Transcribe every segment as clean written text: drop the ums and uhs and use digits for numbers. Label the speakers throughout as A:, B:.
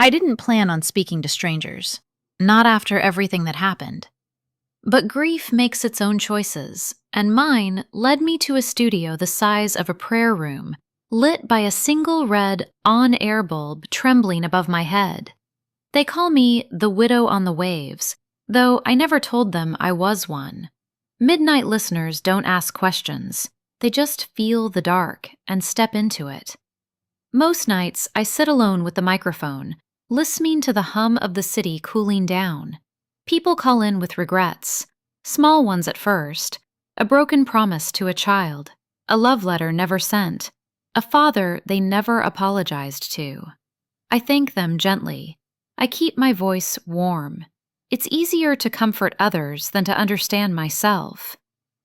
A: I didn't plan on speaking to strangers, not after everything that happened. But grief makes its own choices, and mine led me to a studio the size of a prayer room, lit by a single red on-air bulb trembling above my head. They call me the widow on the waves, though I never told them I was one. Midnight listeners don't ask questions. They just feel the dark and step into it. Most nights, I sit alone with the microphone, listening to the hum of the city cooling down. People call in with regrets, small ones at first, a broken promise to a child, a love letter never sent, a father they never apologized to. I thank them gently. I keep my voice warm. It's easier to comfort others than to understand myself.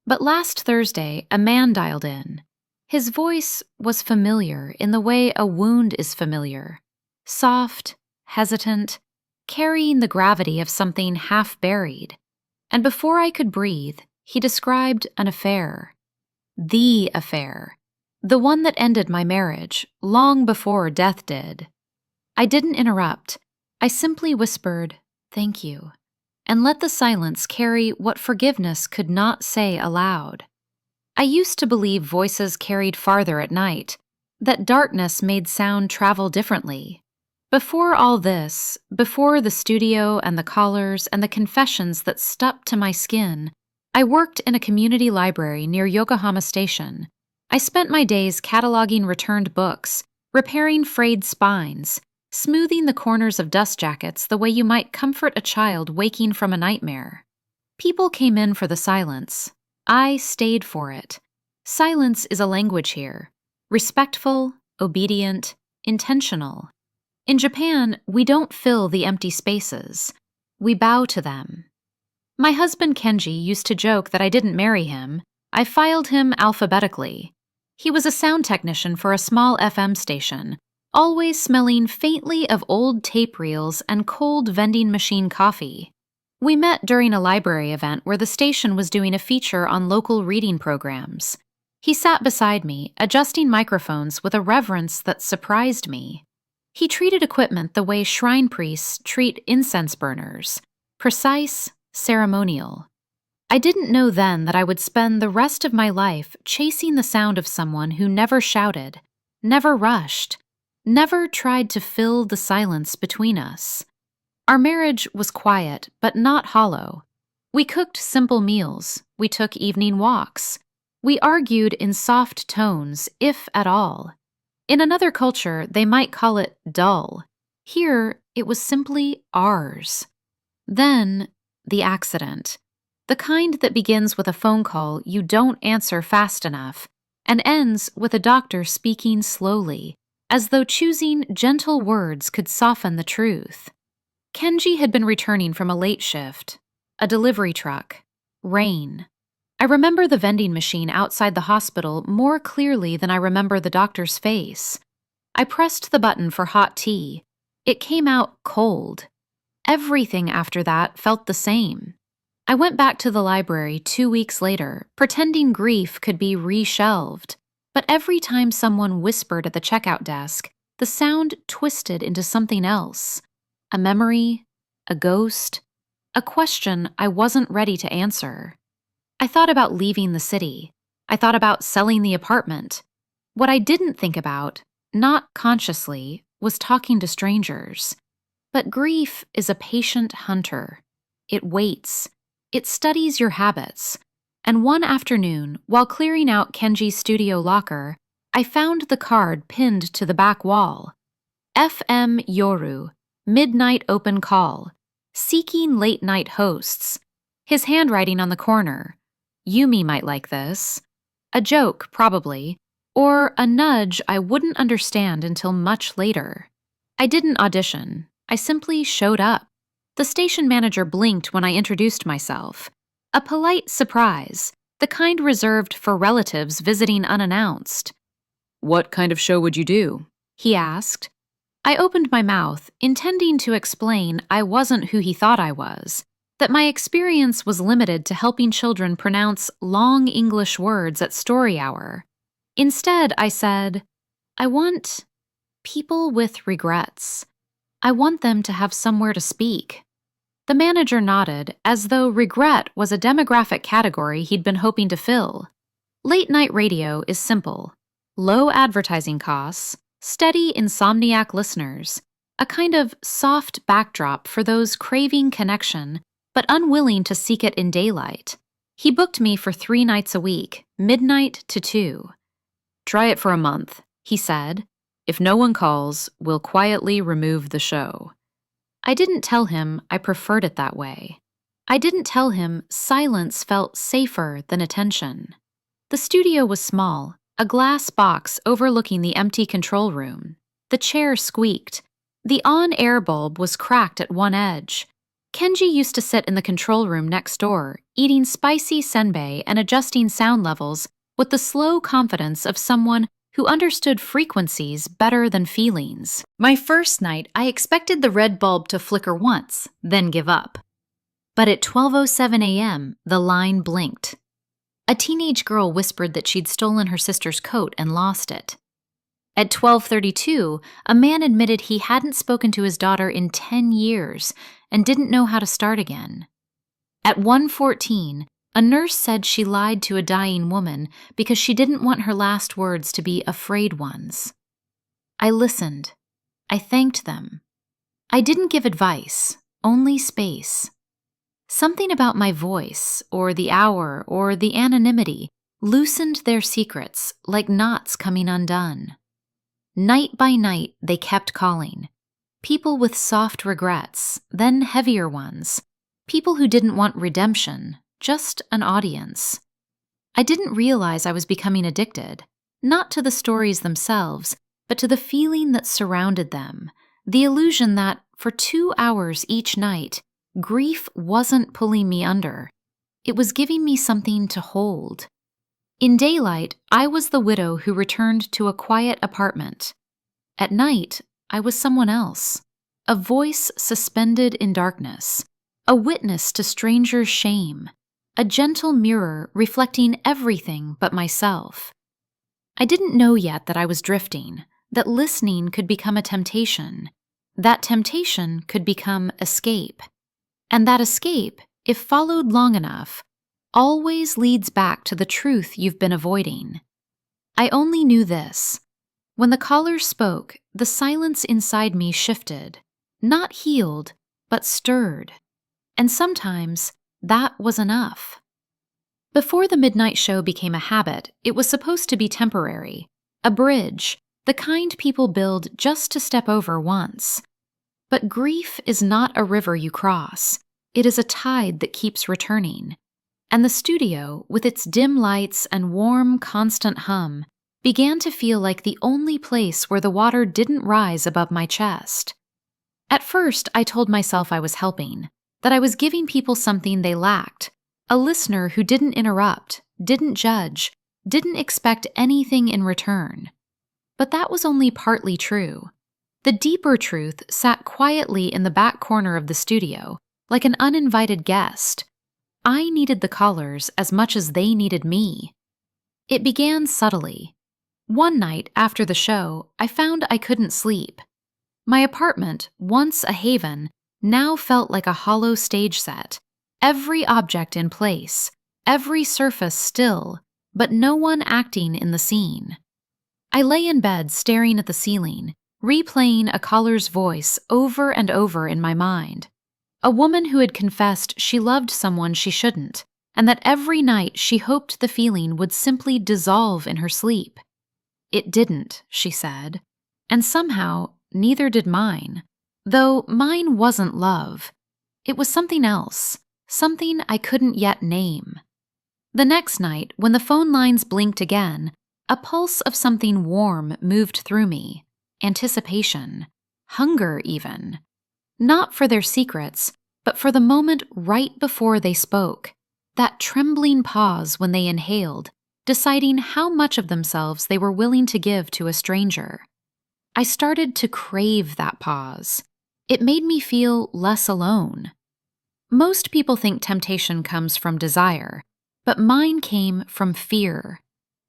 A: But last Thursday, a man dialed in. His voice was familiar in the way a wound is familiar. Soft, hesitant, carrying the gravity of something half buried. And before I could breathe, he described an affair. The affair. The one that ended my marriage, long before death did. I didn't interrupt. I simply whispered, "Thank you," and let the silence carry what forgiveness could not say aloud. I used to believe voices carried farther at night, that darkness made sound travel differently. Before all this, before the studio and the callers and the confessions that stuck to my skin, I worked in a community library near Yokohama Station. I spent my days cataloging returned books, repairing frayed spines, smoothing the corners of dust jackets the way you might comfort a child waking from a nightmare. People came in for the silence. I stayed for it. Silence is a language here. Respectful, obedient, intentional. In Japan, we don't fill the empty spaces. We bow to them. My husband Kenji used to joke that I didn't marry him. I filed him alphabetically. He was a sound technician for a small FM station, always smelling faintly of old tape reels and cold vending machine coffee. We met during a library event where the station was doing a feature on local reading programs. He sat beside me, adjusting microphones with a reverence that surprised me. He treated equipment the way shrine priests treat incense burners, precise, ceremonial. I didn't know then that I would spend the rest of my life chasing the sound of someone who never shouted, never rushed, never tried to fill the silence between us. Our marriage was quiet, but not hollow. We cooked simple meals. We took evening walks. We argued in soft tones, if at all. In another culture, they might call it dull. Here, it was simply ours. Then, the accident. The kind that begins with a phone call you don't answer fast enough and ends with a doctor speaking slowly, as though choosing gentle words could soften the truth. Kenji had been returning from a late shift, a delivery truck, rain. I remember the vending machine outside the hospital more clearly than I remember the doctor's face. I pressed the button for hot tea. It came out cold. Everything after that felt the same. I went back to the library 2 weeks later, pretending grief could be reshelved. But every time someone whispered at the checkout desk, the sound twisted into something else. A memory, a ghost, a question I wasn't ready to answer. I thought about leaving the city. I thought about selling the apartment. What I didn't think about, not consciously, was talking to strangers. But grief is a patient hunter. It waits. It studies your habits. And one afternoon, while clearing out Kenji's studio locker, I found the card pinned to the back wall. FM Yoru, midnight open call, seeking late-night hosts. His handwriting on the corner. Yumi might like this. A joke, probably, or a nudge I wouldn't understand until much later. I didn't audition. I simply showed up. The station manager blinked when I introduced myself. A polite surprise, the kind reserved for relatives visiting unannounced. "What kind of show would you do?" he asked. I opened my mouth, intending to explain I wasn't who he thought I was, that my experience was limited to helping children pronounce long English words at story hour. Instead, I said, "I want people with regrets. I want them to have somewhere to speak. The manager nodded, as though regret was a demographic category he'd been hoping to fill. Late-night radio is simple. Low advertising costs, steady insomniac listeners, a kind of soft backdrop for those craving connection but unwilling to seek it in daylight. He booked me for 3 nights a week, midnight to 2. "Try it for a month," he said. "If no one calls, we'll quietly remove the show." I didn't tell him I preferred it that way. I didn't tell him silence felt safer than attention. The studio was small, a glass box overlooking the empty control room. The chair squeaked. The on-air bulb was cracked at one edge. Kenji used to sit in the control room next door, eating spicy senbei and adjusting sound levels with the slow confidence of someone who understood frequencies better than feelings. My first night, I expected the red bulb to flicker once, then give up. But at 12:07 a.m., the line blinked. A teenage girl whispered that she'd stolen her sister's coat and lost it. At 12:32, a man admitted he hadn't spoken to his daughter in 10 years and didn't know how to start again. At 1:14, a nurse said she lied to a dying woman because she didn't want her last words to be afraid ones. I listened. I thanked them. I didn't give advice, only space. Something about my voice, or the hour, or the anonymity loosened their secrets like knots coming undone. Night by night, they kept calling. People with soft regrets, then heavier ones. People who didn't want redemption, just an audience. I didn't realize I was becoming addicted, not to the stories themselves, but to the feeling that surrounded them, the illusion that, for 2 hours each night, grief wasn't pulling me under. It was giving me something to hold. In daylight, I was the widow who returned to a quiet apartment. At night, I was someone else, a voice suspended in darkness, a witness to strangers' shame, a gentle mirror reflecting everything but myself. I didn't know yet that I was drifting, that listening could become a temptation, that temptation could become escape, and that escape, if followed long enough, always leads back to the truth you've been avoiding. I only knew this. When the caller spoke, the silence inside me shifted, not healed, but stirred. And sometimes that was enough. Before the midnight show became a habit, it was supposed to be temporary, a bridge, the kind people build just to step over once. But grief is not a river you cross. It is a tide that keeps returning. And the studio, with its dim lights and warm, constant hum, began to feel like the only place where the water didn't rise above my chest. At first, I told myself I was helping, that I was giving people something they lacked, a listener who didn't interrupt, didn't judge, didn't expect anything in return. But that was only partly true. The deeper truth sat quietly in the back corner of the studio, like an uninvited guest. I needed the callers as much as they needed me. It began subtly. One night after the show, I found I couldn't sleep. My apartment, once a haven, now felt like a hollow stage set. Every object in place, every surface still, but no one acting in the scene. I lay in bed staring at the ceiling, replaying a caller's voice over and over in my mind. A woman who had confessed she loved someone she shouldn't, and that every night she hoped the feeling would simply dissolve in her sleep. It didn't, she said, and somehow neither did mine, though mine wasn't love. It was something else, something I couldn't yet name. The next night, when the phone lines blinked again, a pulse of something warm moved through me. Anticipation. Hunger, even. Not for their secrets, but for the moment right before they spoke. That trembling pause when they inhaled, deciding how much of themselves they were willing to give to a stranger. I started to crave that pause. It made me feel less alone. Most people think temptation comes from desire, but mine came from fear.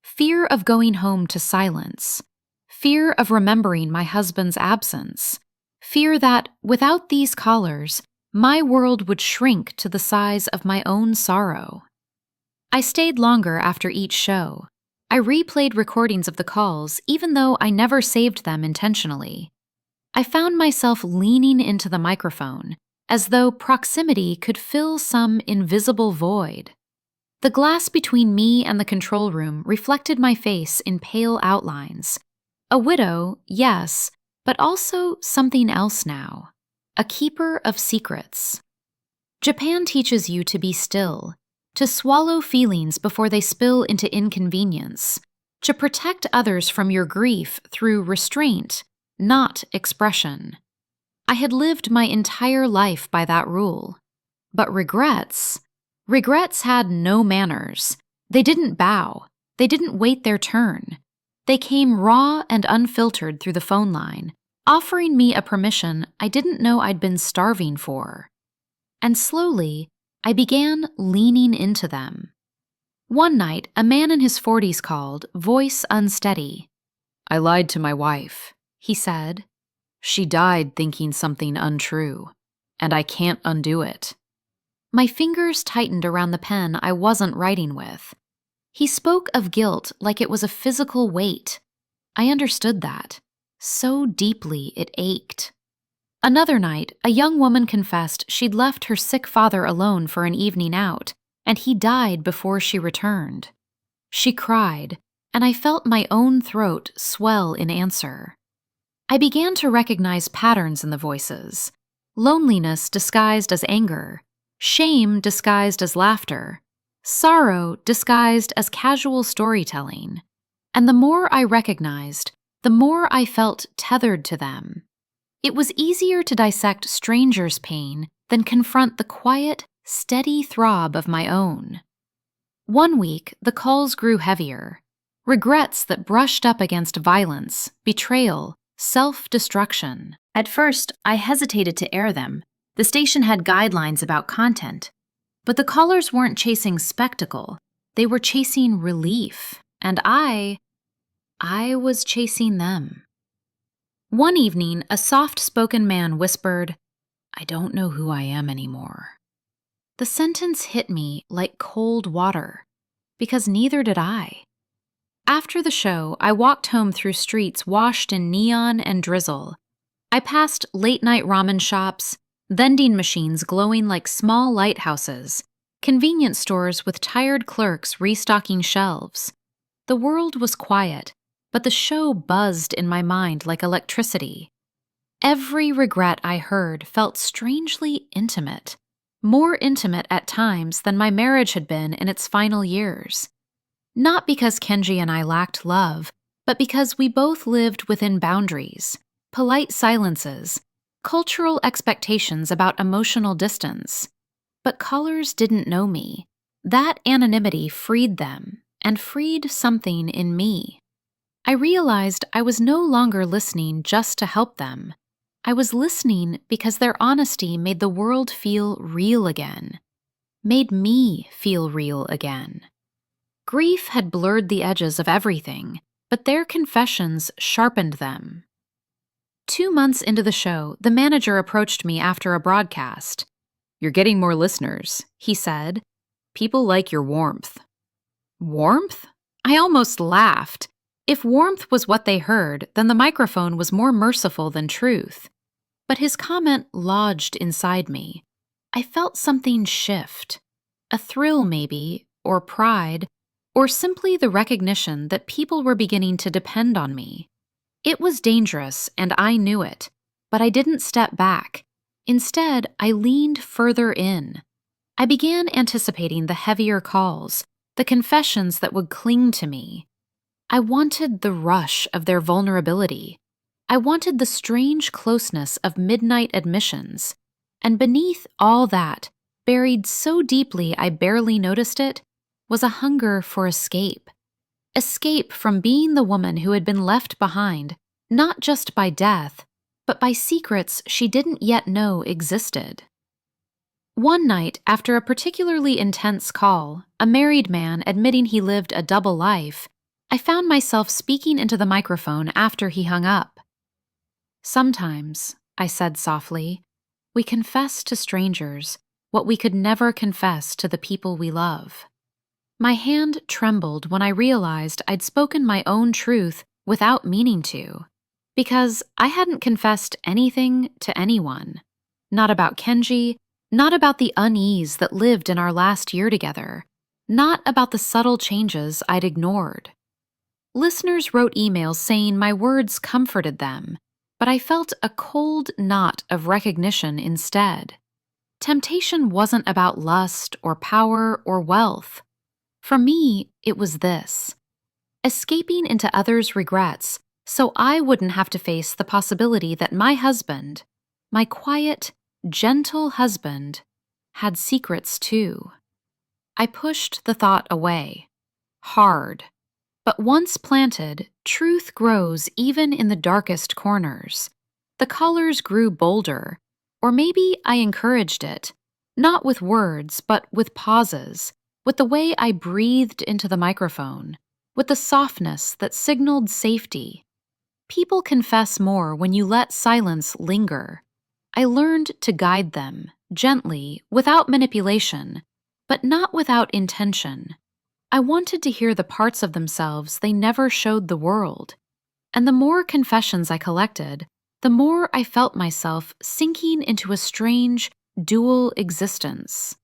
A: Fear of going home to silence. Fear of remembering my husband's absence. Fear that, without these callers, my world would shrink to the size of my own sorrow. I stayed longer after each show. I replayed recordings of the calls even though I never saved them intentionally. I found myself leaning into the microphone, as though proximity could fill some invisible void. The glass between me and the control room reflected my face in pale outlines. A widow, yes, but also something else now. A keeper of secrets. Japan teaches you to be still, to swallow feelings before they spill into inconvenience, to protect others from your grief through restraint, not expression. I had lived my entire life by that rule. But regrets had no manners. They didn't bow. They didn't wait their turn. They came raw and unfiltered through the phone line, offering me a permission I didn't know I'd been starving for. And slowly, I began leaning into them. One night, a man in his 40s called, voice unsteady. "I lied to my wife," he said. "She died thinking something untrue, and I can't undo it." My fingers tightened around the pen I wasn't writing with. He spoke of guilt like it was a physical weight. I understood that. So deeply it ached. Another night, a young woman confessed she'd left her sick father alone for an evening out, and he died before she returned. She cried, and I felt my own throat swell in answer. I began to recognize patterns in the voices. Loneliness disguised as anger, shame disguised as laughter, sorrow disguised as casual storytelling. And the more I recognized, the more I felt tethered to them. It was easier to dissect strangers' pain than confront the quiet, steady throb of my own. One week, the calls grew heavier. Regrets that brushed up against violence, betrayal, self-destruction. At first, I hesitated to air them. The station had guidelines about content. But the callers weren't chasing spectacle. They were chasing relief. And I was chasing them. One evening, a soft-spoken man whispered, "I don't know who I am anymore." The sentence hit me like cold water, because neither did I. After the show, I walked home through streets washed in neon and drizzle. I passed late-night ramen shops, vending machines glowing like small lighthouses, convenience stores with tired clerks restocking shelves. The world was quiet, but the show buzzed in my mind like electricity. Every regret I heard felt strangely intimate, more intimate at times than my marriage had been in its final years. Not because Kenji and I lacked love, but because we both lived within boundaries, polite silences, cultural expectations about emotional distance. But callers didn't know me. That anonymity freed them, and freed something in me. I realized I was no longer listening just to help them. I was listening because their honesty made the world feel real again. Made me feel real again. Grief had blurred the edges of everything, but their confessions sharpened them. 2 months into the show, the manager approached me after a broadcast. "You're getting more listeners," he said. "People like your warmth." Warmth? I almost laughed. If warmth was what they heard, then the microphone was more merciful than truth. But his comment lodged inside me. I felt something shift. A thrill, maybe, or pride, or simply the recognition that people were beginning to depend on me. It was dangerous, and I knew it, but I didn't step back. Instead, I leaned further in. I began anticipating the heavier calls, the confessions that would cling to me. I wanted the rush of their vulnerability. I wanted the strange closeness of midnight admissions. And beneath all that, buried so deeply I barely noticed it, was a hunger for escape. Escape from being the woman who had been left behind, not just by death, but by secrets she didn't yet know existed. One night, after a particularly intense call, a married man admitting he lived a double life, I found myself speaking into the microphone after he hung up. Sometimes, I said softly. We confess to strangers what we could never confess to the people we love. My hand trembled when I realized I'd spoken my own truth without meaning to, because I hadn't confessed anything to anyone. Not about Kenji, not about the unease that lived in our last year together, not about the subtle changes I'd ignored. Listeners wrote emails saying my words comforted them, but I felt a cold knot of recognition instead. Temptation wasn't about lust or power or wealth. For me, it was this: escaping into others' regrets so I wouldn't have to face the possibility that my husband, my quiet, gentle husband, had secrets too. I pushed the thought away. Hard. But once planted, truth grows even in the darkest corners. The colors grew bolder, or maybe I encouraged it, not with words, but with pauses, with the way I breathed into the microphone, with the softness that signaled safety. People confess more when you let silence linger. I learned to guide them, gently, without manipulation, but not without intention. I wanted to hear the parts of themselves they never showed the world. And the more confessions I collected, the more I felt myself sinking into a strange, dual existence.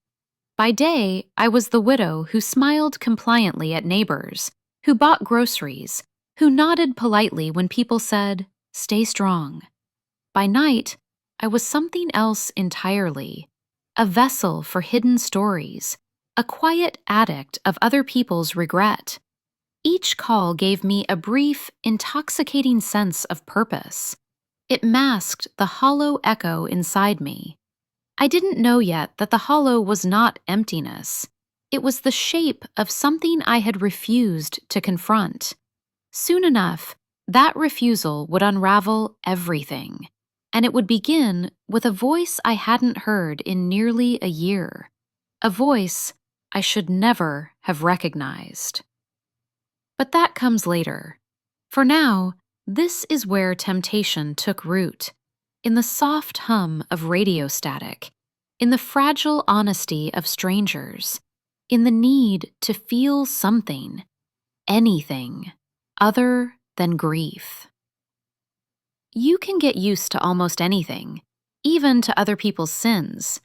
A: By day, I was the widow who smiled compliantly at neighbors, who bought groceries, who nodded politely when people said, "Stay strong." By night, I was something else entirely, a vessel for hidden stories, a quiet addict of other people's regret. Each call gave me a brief, intoxicating sense of purpose. It masked the hollow echo inside me. I didn't know yet that the hollow was not emptiness. It was the shape of something I had refused to confront. Soon enough, that refusal would unravel everything, and it would begin with a voice I hadn't heard in nearly a year, a voice I should never have recognized. But that comes later. For now, this is where temptation took root, in the soft hum of radio static, in the fragile honesty of strangers, in the need to feel something, anything, other than grief. You can get used to almost anything, even to other people's sins.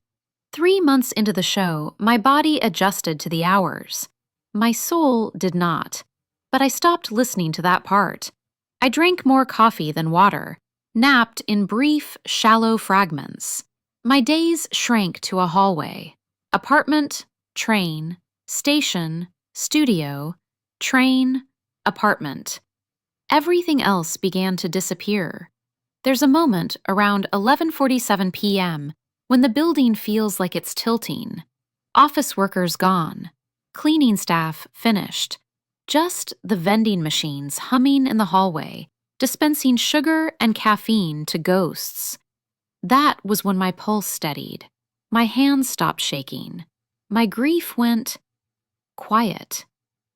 A: 3 months into the show, my body adjusted to the hours. My soul did not, but I stopped listening to that part. I drank more coffee than water, napped in brief, shallow fragments. My days shrank to a hallway. Apartment, train, station, studio, train, apartment. Everything else began to disappear. There's a moment around 11:47 p.m. when the building feels like it's tilting. Office workers gone. Cleaning staff finished. Just the vending machines humming in the hallway, dispensing sugar and caffeine to ghosts. That was when my pulse steadied. My hands stopped shaking. My grief went quiet.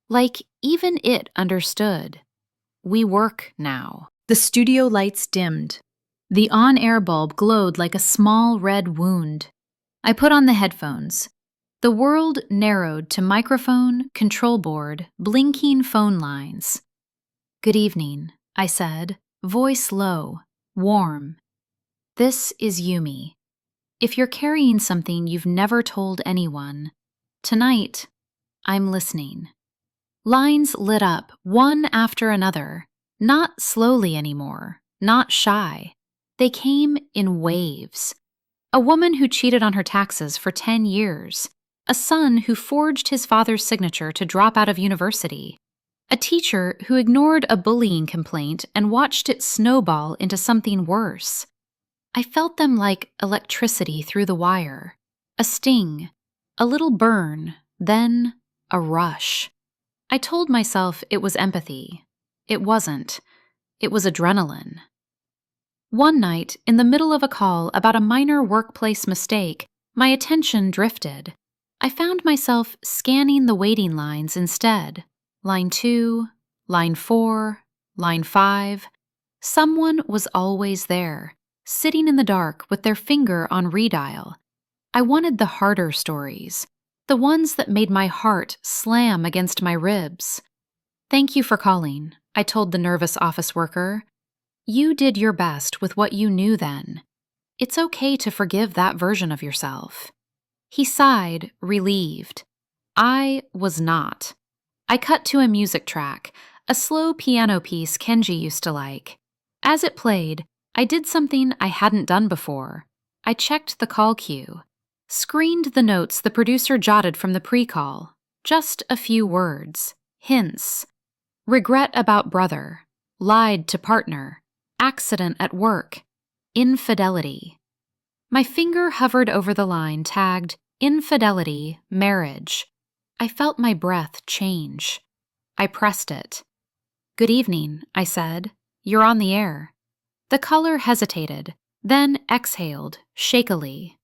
A: Like even it understood. We work now. The studio lights dimmed. The on-air bulb glowed like a small red wound. I put on the headphones. The world narrowed to microphone, control board, blinking phone lines. "Good evening," I said, voice low, warm. "This is Yumi. If you're carrying something you've never told anyone, tonight, I'm listening." Lines lit up, one after another, not slowly anymore, not shy. They came in waves. A woman who cheated on her taxes for 10 years. A son who forged his father's signature to drop out of university. A teacher who ignored a bullying complaint and watched it snowball into something worse. I felt them like electricity through the wire. A sting, a little burn, then a rush. I told myself it was empathy. It wasn't. It was adrenaline. One night, in the middle of a call about a minor workplace mistake, my attention drifted. I found myself scanning the waiting lines instead. Line 2, line 4, line 5. Someone was always there. sitting in the dark with their finger on redial. I wanted the harder stories, the ones that made my heart slam against my ribs. "Thank you for calling," I told the nervous office worker. "You did your best with what you knew then. It's okay to forgive that version of yourself." He sighed, relieved. I was not. I cut to a music track, a slow piano piece Kenji used to like. As it played, I did something I hadn't done before. I checked the call queue, screened the notes the producer jotted from the pre-call. Just a few words, hints. Regret about brother, lied to partner, accident at work, infidelity. My finger hovered over the line tagged infidelity, marriage. I felt my breath change. I pressed it. "Good evening," I said. "You're on the air." The caller hesitated, then exhaled, shakily.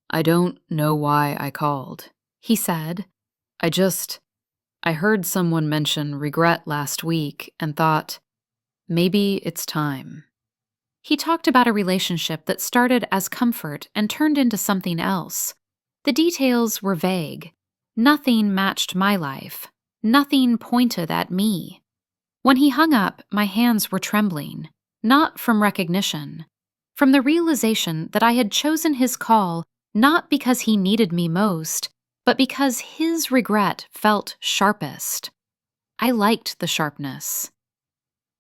A: "I don't know why I called," he said. I heard someone mention regret last week and thought, maybe it's time." He talked about a relationship that started as comfort and turned into something else. The details were vague. Nothing matched my life. Nothing pointed at me. When he hung up, my hands were trembling, not from recognition, from the realization that I had chosen his call not because he needed me most, but because his regret felt sharpest. I liked the sharpness.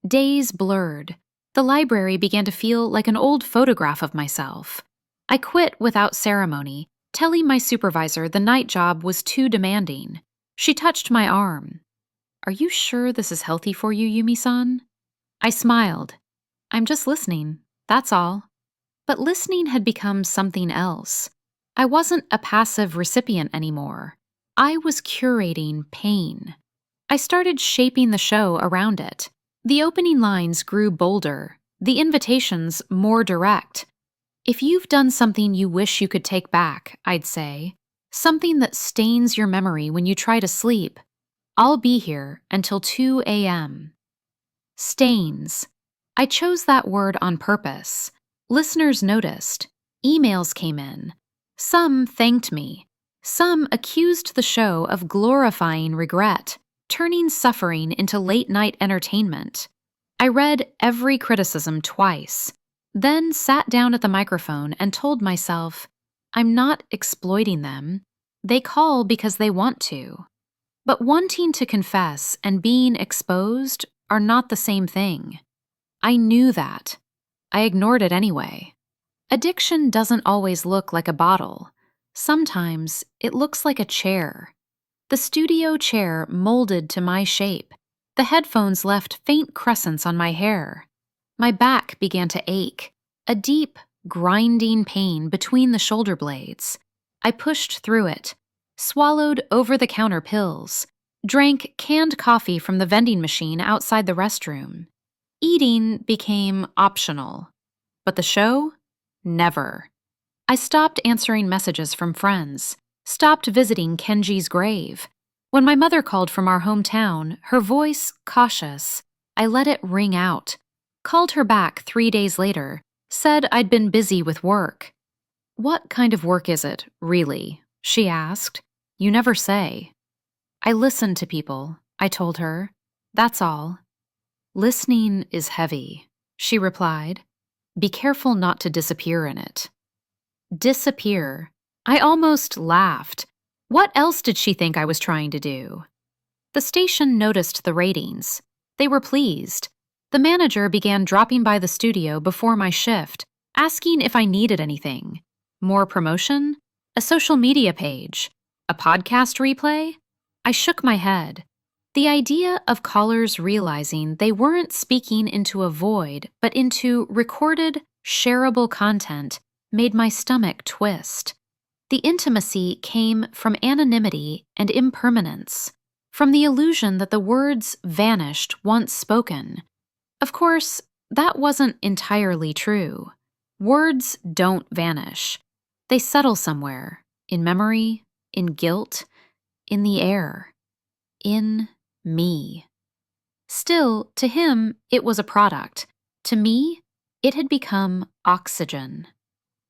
A: Days blurred. The library began to feel like an old photograph of myself. I quit without ceremony, telling my supervisor the night job was too demanding. She touched my arm. "Are you sure this is healthy for you, Yumi-san?" I smiled. "I'm just listening, that's all." But listening had become something else. I wasn't a passive recipient anymore. I was curating pain. I started shaping the show around it. The opening lines grew bolder, the invitations more direct. "If you've done something you wish you could take back," I'd say, "something that stains your memory when you try to sleep, I'll be here until 2 a.m. Stains. I chose that word on purpose. Listeners noticed. Emails came in. Some thanked me. Some accused the show of glorifying regret, turning suffering into late-night entertainment. I read every criticism twice, then sat down at the microphone and told myself, I'm not exploiting them. They call because they want to. But wanting to confess and being exposed are not the same thing. I knew that. I ignored it anyway. Addiction doesn't always look like a bottle. Sometimes it looks like a chair. The studio chair molded to my shape. The headphones left faint crescents on my hair. My back began to ache, a deep, grinding pain between the shoulder blades. I pushed through it, swallowed over-the-counter pills, drank canned coffee from the vending machine outside the restroom. Eating became optional. But the show? Never. I stopped answering messages from friends, stopped visiting Kenji's grave. When my mother called from our hometown, her voice cautious, I let it ring out. Called her back 3 days later, said I'd been busy with work. What kind of work is it, really? She asked. You never say. I listen to people, I told her. That's all. Listening is heavy, she replied. Be careful not to disappear in it. Disappear. I almost laughed. What else did she think I was trying to do? The station noticed the ratings. They were pleased. The manager began dropping by the studio before my shift, asking if I needed anything. More promotion? A social media page? A podcast replay? I shook my head. The idea of callers realizing they weren't speaking into a void, but into recorded, shareable content made my stomach twist. The intimacy came from anonymity and impermanence, from the illusion that the words vanished once spoken. Of course, that wasn't entirely true. Words don't vanish. They settle somewhere, in memory, in guilt, in the air, in me. Still, to him, it was a product. To me, It had become oxygen.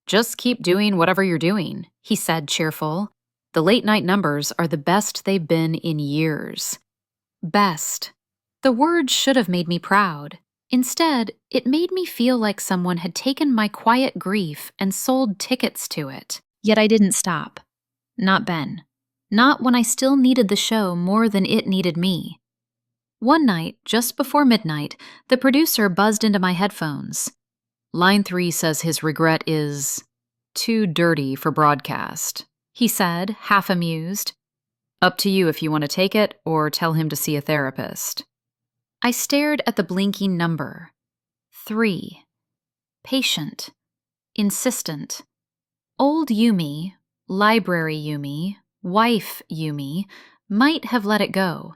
A: "Just keep doing whatever you're doing," he said, cheerful. "The late night numbers are the best they've been in years." Best. The word should have made me proud. Instead, it made me feel like someone had taken my quiet grief and sold tickets to it. Yet I didn't stop. Not Ben. Not when I still needed the show more than it needed me. One night, just before midnight, the producer buzzed into my headphones. "Line 3 says his regret is too dirty for broadcast," he said, half amused. "Up to you if you want to take it or tell him to see a therapist." I stared at the blinking number. 3. Patient. Insistent. Old Yumi, library Yumi, wife Yumi, might have let it go.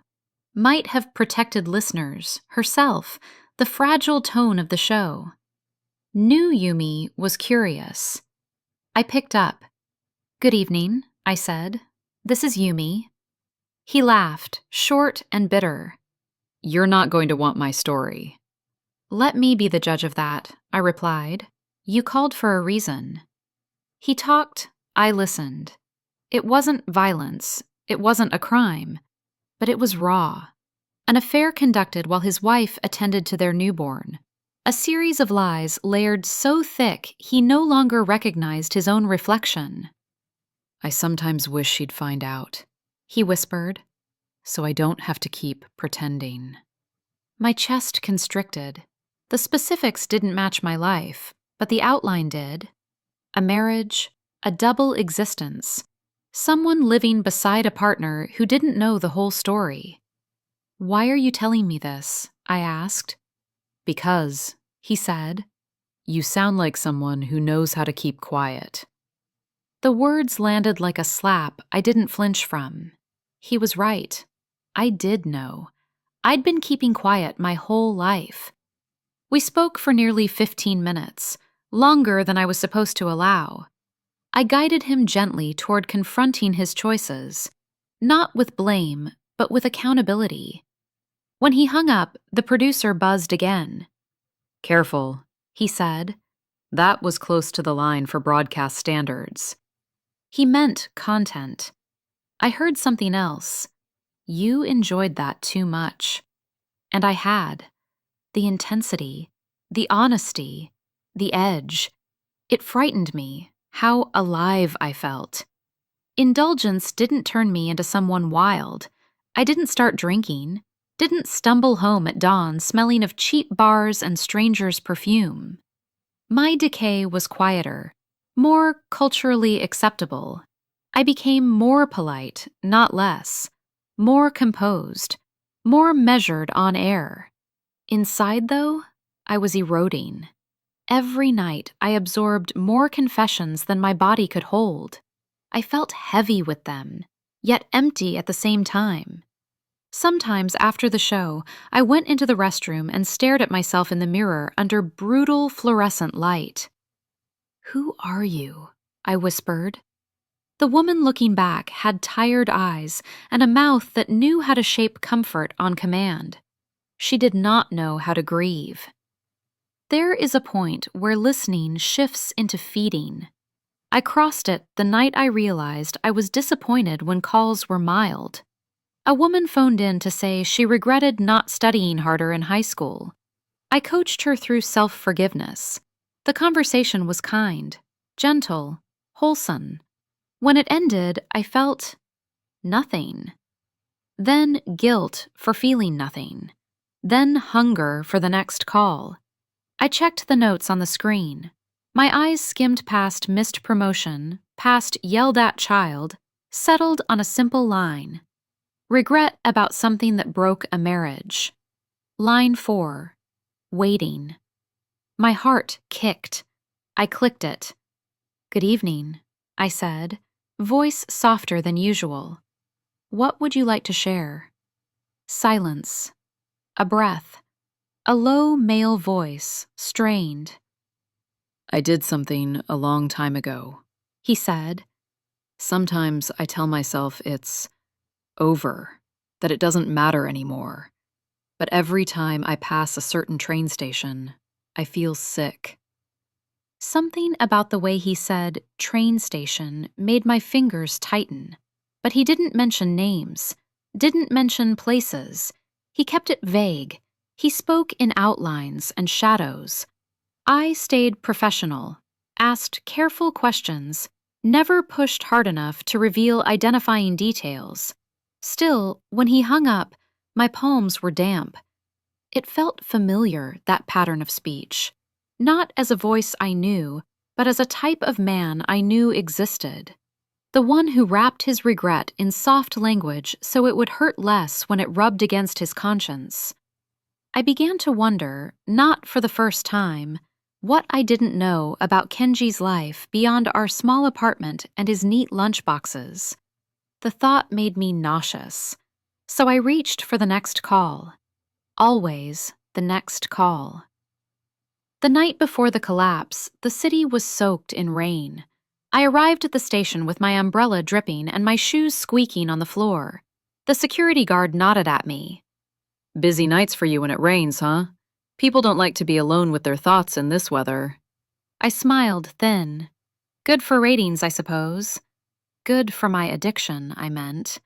A: Might have protected listeners, herself, the fragile tone of the show. New Yumi was curious. I picked up. "Good evening," I said. "This is Yumi." He laughed, short and bitter. "You're not going to want my story." "Let me be the judge of that," I replied. "You called for a reason." He talked, I listened. It wasn't violence, it wasn't a crime, but it was raw. An affair conducted while his wife attended to their newborn. A series of lies layered so thick he no longer recognized his own reflection. "I sometimes wish she'd find out," he whispered, "so I don't have to keep pretending." My chest constricted. The specifics didn't match my life, but the outline did. A marriage, a double existence, someone living beside a partner who didn't know the whole story. "Why are you telling me this?" I asked. "Because," he said, "you sound like someone who knows how to keep quiet." The words landed like a slap I didn't flinch from. He was right. I did know. I'd been keeping quiet my whole life. We spoke for nearly 15 minutes, longer than I was supposed to allow. I guided him gently toward confronting his choices, not with blame, but with accountability. When he hung up, the producer buzzed again. "Careful," he said. "That was close to the line for broadcast standards." He meant content. I heard something else. "You enjoyed that too much." And I had. The intensity, the honesty, the edge. It frightened me, how alive I felt. Indulgence didn't turn me into someone wild. I didn't start drinking, didn't stumble home at dawn smelling of cheap bars and strangers' perfume. My decay was quieter, more culturally acceptable. I became more polite, not less, more composed, more measured on air. Inside, though, I was eroding. Every night I absorbed more confessions than my body could hold. I felt heavy with them, yet empty at the same time. Sometimes after the show, I went into the restroom and stared at myself in the mirror under brutal fluorescent light. "Who are you?" I whispered. The woman looking back had tired eyes and a mouth that knew how to shape comfort on command. She did not know how to grieve. There is a point where listening shifts into feeding. I crossed it the night I realized I was disappointed when calls were mild. A woman phoned in to say she regretted not studying harder in high school. I coached her through self-forgiveness. The conversation was kind, gentle, wholesome. When it ended, I felt nothing. Then guilt for feeling nothing. Then hunger for the next call. I checked the notes on the screen. My eyes skimmed past missed promotion, past yelled-at child, settled on a simple line. Regret about something that broke a marriage. Line 4. Waiting. My heart kicked. I clicked it. "Good evening," I said, voice softer than usual. "What would you like to share?" Silence. A breath. A low male voice, strained. "I did something a long time ago," he said. "Sometimes I tell myself it's over, that it doesn't matter anymore. But every time I pass a certain train station,
B: I feel sick.
A: Something about the way he said train station made my fingers tighten. But he didn't mention names, didn't mention places. He kept it vague. He spoke in outlines and shadows. I stayed professional, asked careful questions, never pushed hard enough to reveal identifying details. Still, when he hung up, my palms were damp. It felt familiar, that pattern of speech. Not as a voice I knew, but as a type of man I knew existed. The one who wrapped his regret in soft language so it would hurt less when it rubbed against his conscience. I began to wonder, not for the first time, what I didn't know about Kenji's life beyond our small apartment and his neat lunchboxes. The thought made me nauseous, so I reached for the next call. Always the next call. The night before the collapse, the city was soaked in rain. I arrived at the station with my umbrella dripping and my shoes squeaking on the floor. The security guard nodded at me.
B: Busy nights for you when it rains, huh? People don't like to be alone with their thoughts in this weather.
A: I smiled thin. Good for ratings, I suppose. Good for my addiction, I meant.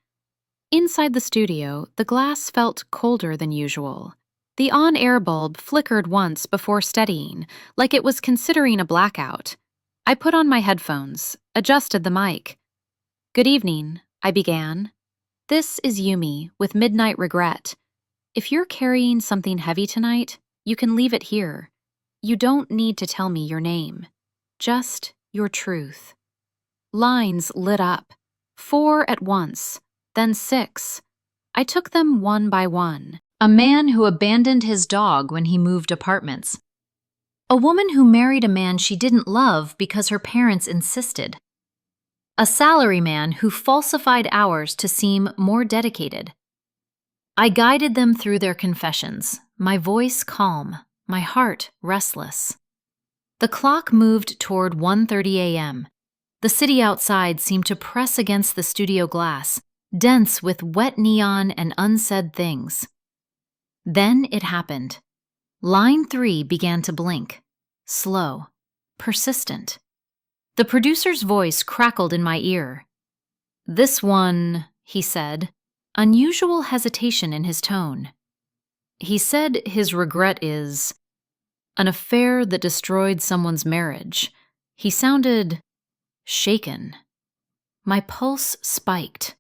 A: Inside the studio, the glass felt colder than usual. The on-air bulb flickered once before steadying, like it was considering a blackout. I put on my headphones, adjusted the mic. Good evening, I began. This is Yumi with Midnight Regret. If you're carrying something heavy tonight, you can leave it here. You don't need to tell me your name. Just your truth. Lines lit up. 4 at once, then 6. I took them one by one. A man who abandoned his dog when he moved apartments. A woman who married a man she didn't love because her parents insisted. A salaryman who falsified hours to seem more dedicated. I guided them through their confessions, my voice calm, my heart restless. The clock moved toward 1:30 a.m. The city outside seemed to press against the studio glass, dense with wet neon and unsaid things. Then it happened. Line 3 began to blink. Slow. Persistent. The producer's voice crackled in my ear. This one, he said, unusual hesitation in his tone. He said his regret is an affair that destroyed someone's marriage. He sounded shaken. My pulse spiked.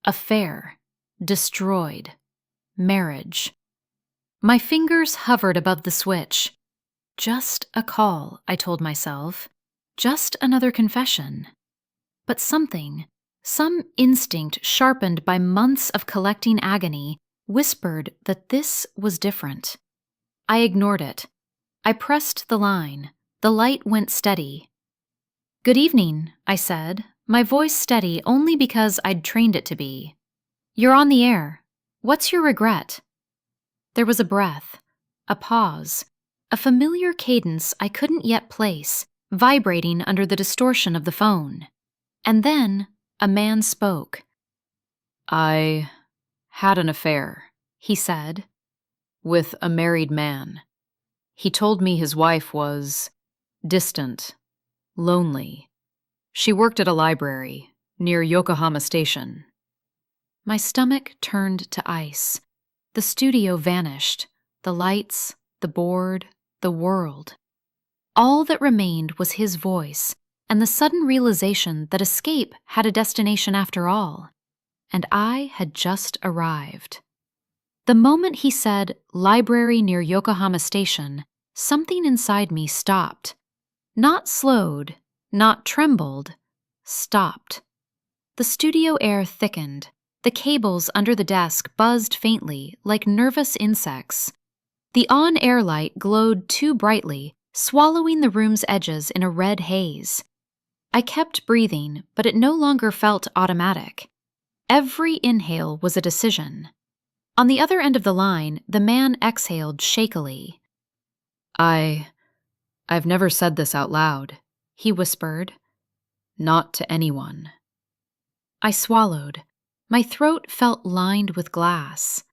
A: Affair. Destroyed. Marriage. My fingers hovered above the switch. Just a call, I told myself. Just another confession. But something, some instinct sharpened by months of collecting agony, whispered that this was different. I ignored it. I pressed the line. The light went steady. Good evening, I said, my voice steady only because I'd trained it to be. You're on the air. What's your regret? There was a breath, a pause, a familiar cadence I couldn't yet place, vibrating under the distortion of the phone. And then a man spoke.
B: I had an affair,
A: he said,
B: with a married man. He told me his wife was distant, lonely. She worked at a library near Yokohama Station.
A: My stomach turned to ice. The studio vanished, the lights, the board, the world. All that remained was his voice and the sudden realization that escape had a destination after all, and I had just arrived. The moment he said, library near Yokohama Station, something inside me stopped. Not slowed, not trembled, stopped. The studio air thickened. The cables under the desk buzzed faintly, like nervous insects. The on-air light glowed too brightly, swallowing the room's edges in a red haze. I kept breathing, but it no longer felt automatic. Every inhale was a decision. On the other end of the line, the man exhaled shakily.
B: I've never said this out loud,
A: he whispered.
B: Not to anyone.
A: I swallowed. My throat felt lined with glass.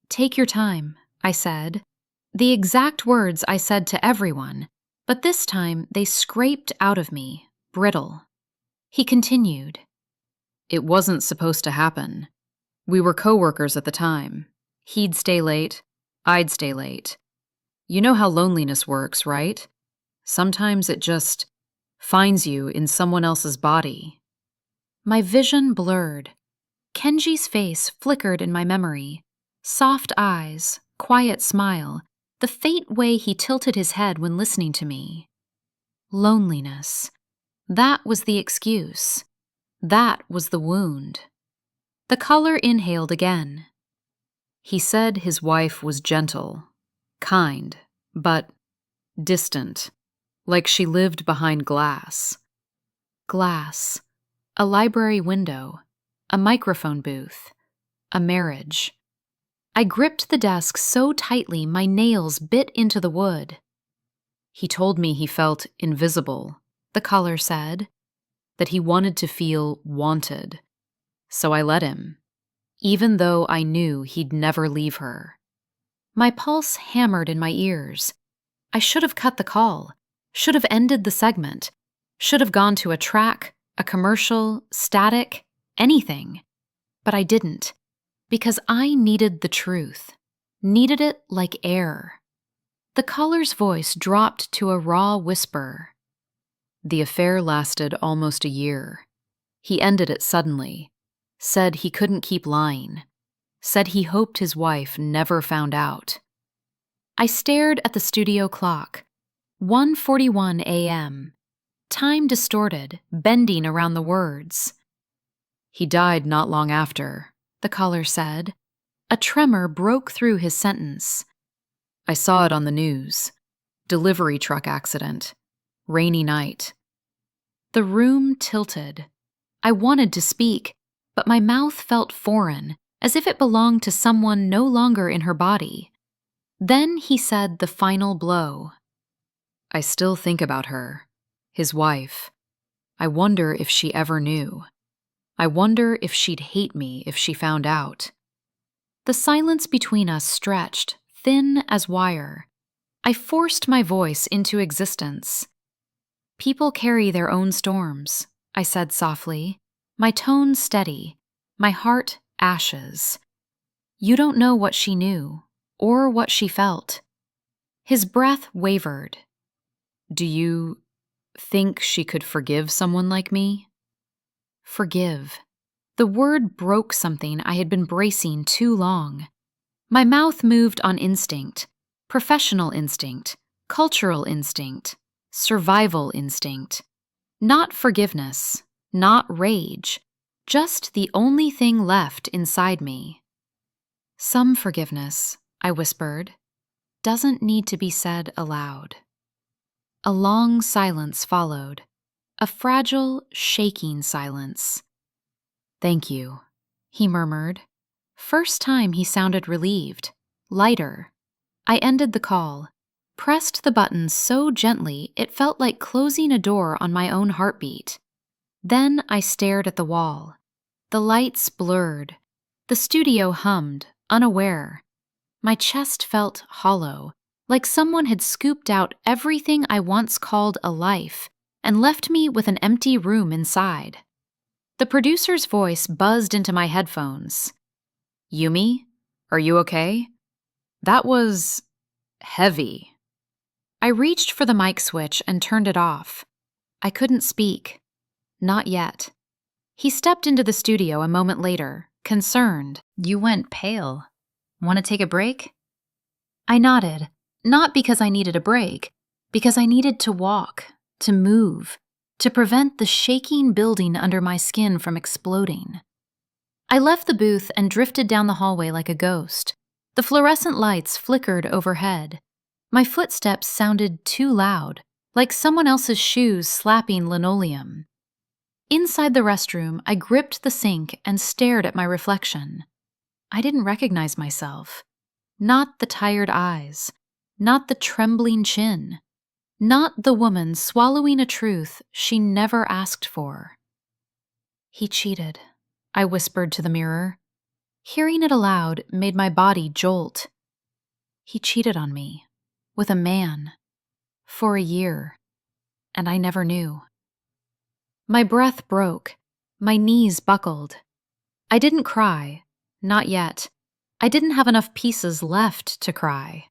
A: Take your time, I said. The exact words I said to everyone, but this time they scraped out of me, brittle. He continued.
B: It wasn't supposed to happen. We were coworkers at the time. He'd stay late, I'd stay late. You know how loneliness works, right? Sometimes it just finds you in someone else's body.
A: My vision blurred. Kenji's face flickered in my memory. Soft eyes, quiet smile, the faint way he tilted his head when listening to me. Loneliness. That was the excuse. That was the wound. The caller inhaled again.
B: He said his wife was gentle, kind, but distant, like she lived behind glass.
A: Glass. A library window. A microphone booth. A marriage. I gripped the desk so tightly my nails bit into the wood.
B: He told me he felt invisible, the caller said, that he wanted to feel wanted. So I let him, even though I knew he'd never leave her.
A: My pulse hammered in my ears. I should have cut the call, should have ended the segment, should have gone to a track, a commercial, static, anything. But I didn't, because I needed the truth, needed it like air. The caller's voice dropped to a raw whisper.
B: The affair lasted almost a year. He ended it suddenly, said he couldn't keep lying, said he hoped his wife never found out.
A: I stared at the studio clock. 1:41 a.m. Time distorted, bending around the words.
B: He died not long after,
A: the caller said. A tremor broke through his sentence.
B: I saw it on the news. Delivery truck accident. Rainy night.
A: The room tilted. I wanted to speak, but my mouth felt foreign, as if it belonged to someone no longer in her body. Then he said the final blow.
B: I still think about her, his wife. I wonder if she ever knew. I wonder if she'd hate me if she found out.
A: The silence between us stretched, thin as wire. I forced my voice into existence. People carry their own storms, I said softly, my tone steady, my heart ashes. You don't know what she knew, or what she felt. His breath wavered.
B: Do you think she could forgive someone like me?
A: Forgive. The word broke something I had been bracing too long. My mouth moved on instinct, professional instinct, cultural instinct, survival instinct. Not forgiveness, not rage, just the only thing left inside me. Some forgiveness, I whispered, doesn't need to be said aloud. A long silence followed, a fragile, shaking silence.
B: Thank you,
A: he murmured. First time he sounded relieved, lighter. I ended the call, pressed the button so gently it felt like closing a door on my own heartbeat. Then I stared at the wall. The lights blurred. The studio hummed, unaware. My chest felt hollow, like someone had scooped out everything I once called a life and left me with an empty room inside. The producer's voice buzzed into my headphones.
B: Yumi, are you okay? That was heavy.
A: I reached for the mic switch and turned it off. I couldn't speak. Not yet. He stepped into the studio a moment later, concerned.
C: You went pale. Want to take a break?
A: I nodded, not because I needed a break, because I needed to walk, to move, to prevent the shaking building under my skin from exploding. I left the booth and drifted down the hallway like a ghost. The fluorescent lights flickered overhead. My footsteps sounded too loud, like someone else's shoes slapping linoleum. Inside the restroom, I gripped the sink and stared at my reflection. I didn't recognize myself. Not the tired eyes, not the trembling chin, not the woman swallowing a truth she never asked for. He cheated, I whispered to the mirror. Hearing it aloud made my body jolt. He cheated on me with a man for a year, and I never knew. My breath broke. My knees buckled. I didn't cry, not yet. I didn't have enough pieces left to cry.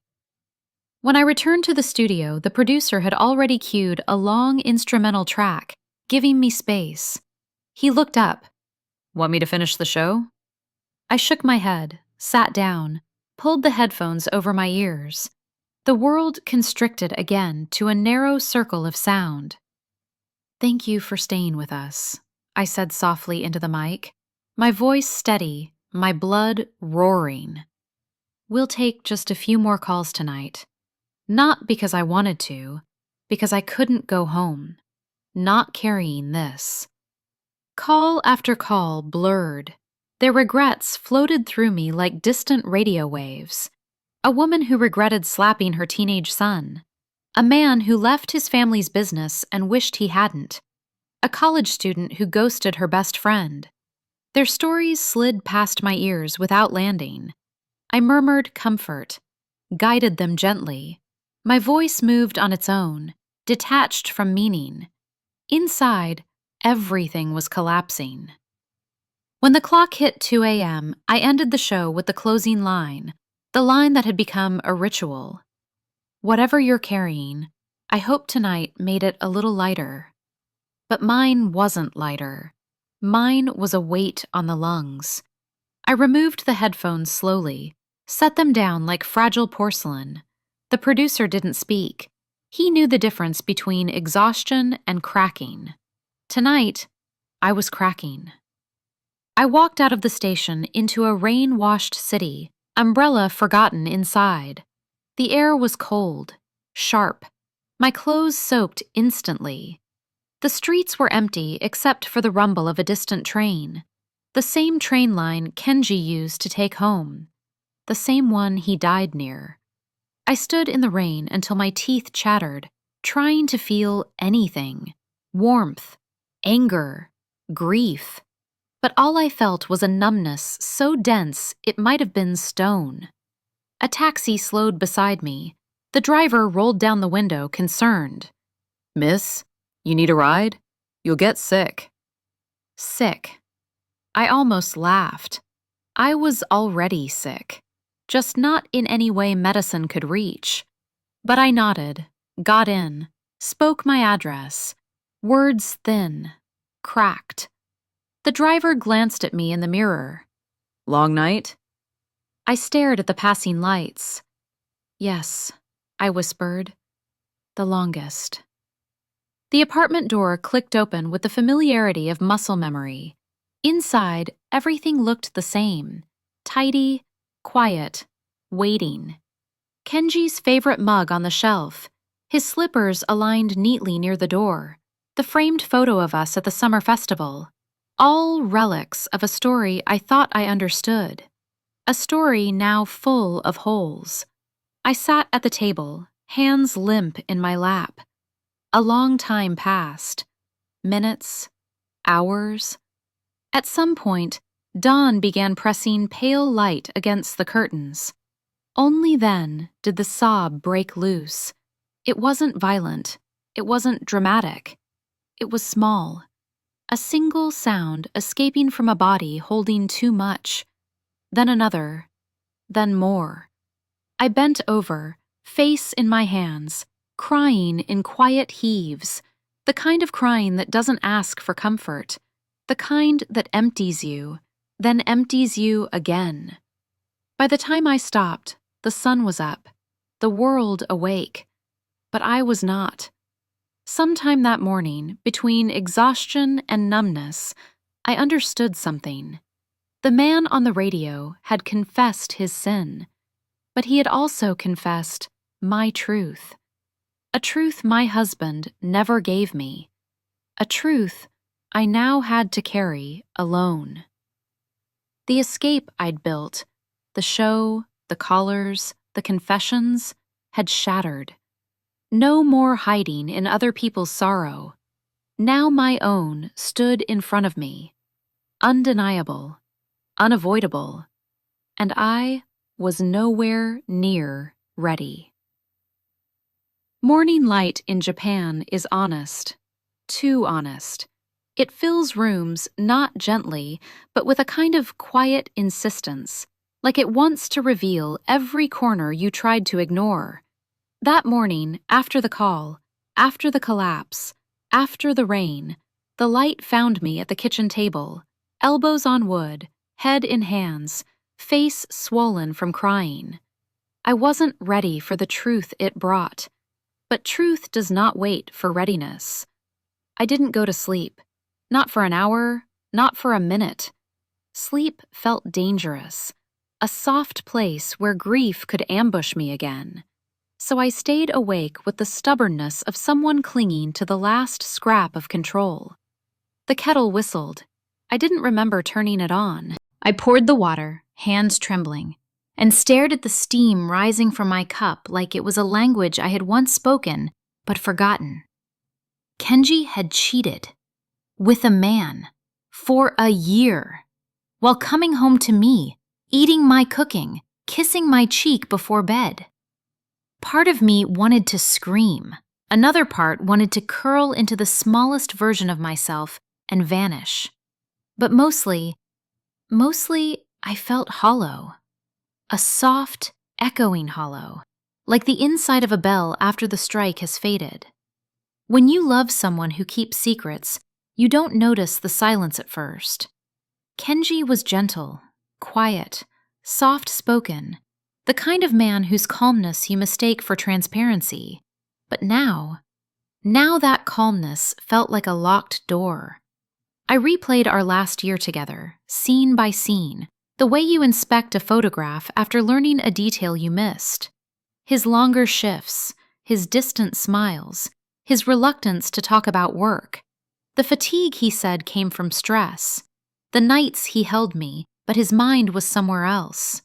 A: When I returned to the studio, the producer had already cued a long instrumental track, giving me space. He looked up.
B: Want me to finish the show?
A: I shook my head, sat down, pulled the headphones over my ears. The world constricted again to a narrow circle of sound. "Thank you for staying with us," I said softly into the mic, my voice steady, my blood roaring. "We'll take just a few more calls tonight. Not because I wanted to, because I couldn't go home. Not carrying this." Call after call blurred. Their regrets floated through me like distant radio waves. A woman who regretted slapping her teenage son. A man who left his family's business and wished he hadn't. A college student who ghosted her best friend. Their stories slid past my ears without landing. I murmured comfort, guided them gently. My voice moved on its own, detached from meaning. Inside, everything was collapsing. When the clock hit 2 a.m., I ended the show with the closing line, the line that had become a ritual. "Whatever you're carrying, I hope tonight made it a little lighter." But mine wasn't lighter. Mine was a weight on the lungs. I removed the headphones slowly, set them down like fragile porcelain. The producer didn't speak. He knew the difference between exhaustion and cracking. Tonight, I was cracking. I walked out of the station into a rain-washed city, umbrella forgotten inside. The air was cold, sharp. My clothes soaked instantly. The streets were empty except for the rumble of a distant train. The same train line Kenji used to take home. The same one he died near. I stood in the rain until my teeth chattered, trying to feel anything. Warmth, anger, grief. But all I felt was a numbness so dense it might have been stone. A taxi slowed beside me. The driver rolled down the window, concerned.
B: "Miss, you need a ride? You'll get sick."
A: Sick. I almost laughed. I was already sick, just not in any way medicine could reach. But I nodded, got in, spoke my address. Words thin, cracked. The driver glanced at me in the mirror.
B: "Long night?"
A: I stared at the passing lights. "Yes," I whispered. "The longest." The apartment door clicked open with the familiarity of muscle memory. Inside, everything looked the same. Tidy, quiet, waiting. Kenji's favorite mug on the shelf. His slippers aligned neatly near the door. The framed photo of us at the summer festival. All relics of a story I thought I understood. A story now full of holes. I sat at the table, hands limp in my lap. A long time passed. Minutes, hours. At some point, dawn began pressing pale light against the curtains. Only then did the sob break loose. It wasn't violent. It wasn't dramatic. It was small. A single sound escaping from a body holding too much. Then another. Then more. I bent over, face in my hands, crying in quiet heaves, the kind of crying that doesn't ask for comfort, the kind that empties you, then empties you again. By the time I stopped, the sun was up, the world awake, but I was not. Sometime that morning, between exhaustion and numbness, I understood something. The man on the radio had confessed his sin, but he had also confessed my truth. A truth my husband never gave me. A truth I now had to carry alone. The escape I'd built, the show, the callers, the confessions, had shattered. No more hiding in other people's sorrow. Now my own stood in front of me, undeniable, unavoidable, and I was nowhere near
B: ready. Morning light in Japan is honest, too honest. It fills rooms not gently, but with a kind of quiet insistence, like it wants to reveal every corner you tried to ignore. That morning, after the call, after the collapse, after the rain, the light found me at the kitchen table, elbows on wood, head in hands, face swollen from crying. I wasn't ready for the truth it brought, but truth does not wait for readiness. I didn't go to sleep, not for an hour, not for a minute. Sleep felt dangerous, a soft place where grief could ambush me again. So I stayed awake with the stubbornness of someone clinging to the last scrap of control. The kettle whistled. I didn't remember turning it on.
A: I poured the water, hands trembling, and stared at the steam rising from my cup like it was a language I had once spoken but forgotten. Kenji had cheated. With a man. For a year. While coming home to me, eating my cooking, kissing my cheek before bed. Part of me wanted to scream. Another part wanted to curl into the smallest version of myself and vanish. But mostly, I felt hollow. A soft, echoing hollow, like the inside of a bell after the strike has faded. When you love someone who keeps secrets, you don't notice the silence at first. Kenji was gentle, quiet, soft-spoken, the kind of man whose calmness you mistake for transparency. But now that calmness felt like a locked door. I replayed our last year together, scene by scene, the way you inspect a photograph after learning a detail you missed. His longer shifts, his distant smiles, his reluctance to talk about work. The fatigue, he said, came from stress. The nights he held me, but his mind was somewhere else.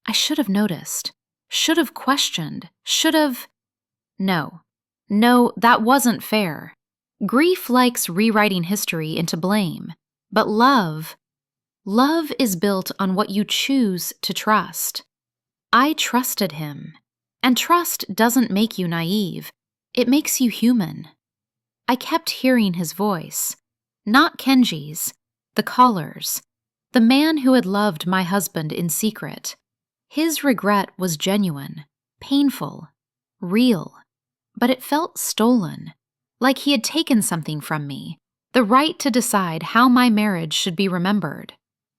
A: I should have noticed, should have questioned, should have... No, that wasn't fair. Grief likes rewriting history into blame, but love is built on what you choose to trust. I trusted him, and trust doesn't make you naive, it makes you human. I kept hearing his voice, not Kenji's, the caller's, the man who had loved my husband in secret. His regret was genuine, painful, real, but it felt stolen, like he had taken something from me, the right to decide how my marriage should be remembered.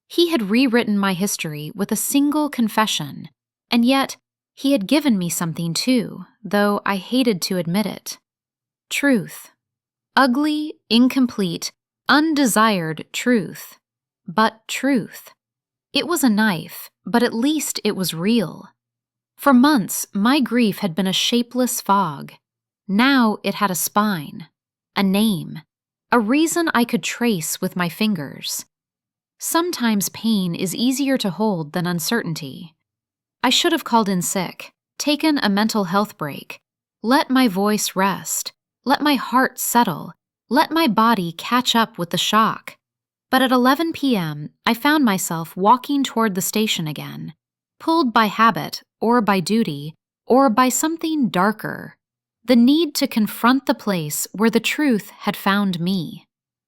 A: He had rewritten my history with a single confession, and yet he had given me something too, though I hated to admit it. Truth. Ugly, incomplete, undesired truth. But truth. It was a knife, but at least it was real. For months, my grief had been a shapeless fog. Now it had a spine, a name, a reason I could trace with my fingers. Sometimes pain is easier to hold than uncertainty. I should have called in sick, taken a mental health break, let my voice rest, let my heart settle, let my body catch up with the shock. But at 11 p.m., I found myself walking toward the station again, pulled by habit or by duty or by something darker, the need to confront the place where the truth had found me.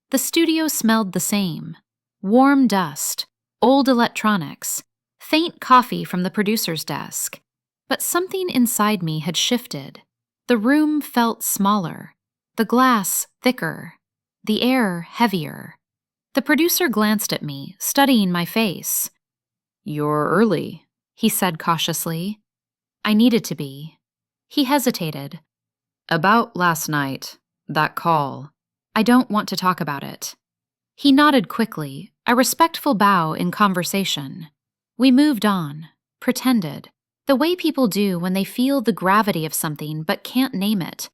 A: The studio smelled the same, warm dust, old electronics, faint coffee from the producer's desk. But something inside me had shifted. The room felt smaller, the glass thicker, the air heavier. The producer glanced at me, studying my face.
B: "You're early,"
A: he said cautiously. I needed to be. He hesitated.
B: "About last night, that call."
A: I don't want to talk about it. He nodded quickly, a respectful bow in conversation. We moved on, pretended, the way people do when they feel the gravity of something but can't name it.